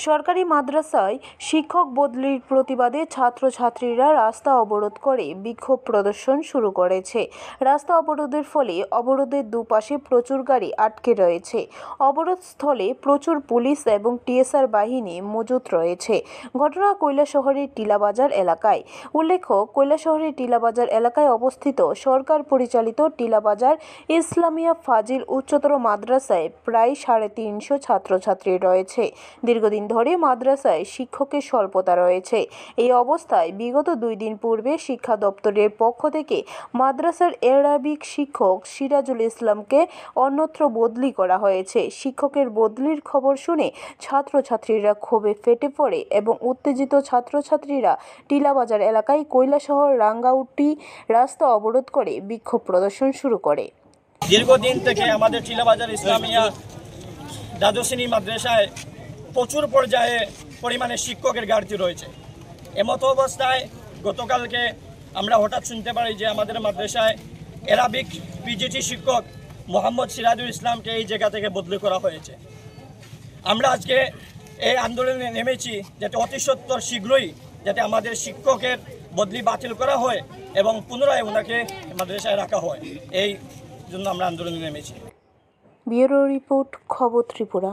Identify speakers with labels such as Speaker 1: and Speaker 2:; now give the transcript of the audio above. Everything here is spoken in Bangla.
Speaker 1: সরকারি মাদ্রাসায় শিক্ষক বদলির প্রতিবাদে ছাত্রছাত্রীরা রাস্তা অবরোধ করে বিক্ষোভ প্রদর্শন শুরু করেছে। রাস্তা অবরোধের ফলে অবরোধের দুপাশে প্রচুর গাড়ি আটকে রয়েছে। অবরোধস্থলে প্রচুর পুলিশ এবং টিএসআর বাহিনী মজুত রয়েছে। ঘটনা কৈলাসহরের টিলাবাজার এলাকায়। উল্লেখ্য, কৈলাসহরের টিলাবাজার এলাকায় অবস্থিত সরকার পরিচালিত টিলাবাজার ইসলামিয়া ফাজিল উচ্চতর মাদ্রাসায় প্রায় 350 ছাত্রছাত্রী রয়েছে। দীর্ঘদিন ধরে মাদ্রাসায় শিক্ষকের স্বল্পতা রয়েছে। এই অবস্থায় বিগত 2 দিন পূর্বে শিক্ষা দপ্তরের পক্ষ থেকে মাদ্রাসার অ্যারাবিক শিক্ষক সিরাজুল ইসলামকে অন্যত্র বদলি করা হয়েছে। শিক্ষকের বদলির খবর শুনে ছাত্রছাত্রীরা ক্ষোভে ফেটে পড়ে এবং উত্তেজিত ছাত্রছাত্রীরা টিলাবাজার এলাকায় কৈলাসহর রাঙ্গাউটি রাস্তা অবরোধ করে বিক্ষোভ প্রদর্শন শুরু করে।
Speaker 2: দীর্ঘদিন থেকে আমাদের টিলাবাজার ইসলামিয়া দ্বাদশ শ্রেণী মাদ্রাসায় প্রচুর পরিমাণে শিক্ষকের ঘাটতি রয়েছে। এমতো অবস্থায় গতকালকে আমরা হঠাৎ শুনতে পারি যে আমাদের মাদ্রাসায় অ্যারাবিক পিজিটি শিক্ষক মোহাম্মদ সিরাজুল ইসলামকে এই জায়গা থেকে বদলি করা হয়েছে। আমরা আজকে এই আন্দোলনে নেমেছি যাতে অতি সত্বর শীঘ্রই যাতে আমাদের শিক্ষকের বদলি বাতিল করা হয় এবং পুনরায় ওনাকে মাদ্রাসায় রাখা হয়, এই জন্য আমরা আন্দোলনে নেমেছি।
Speaker 1: ব্যুরো রিপোর্ট, খবর ত্রিপুরা।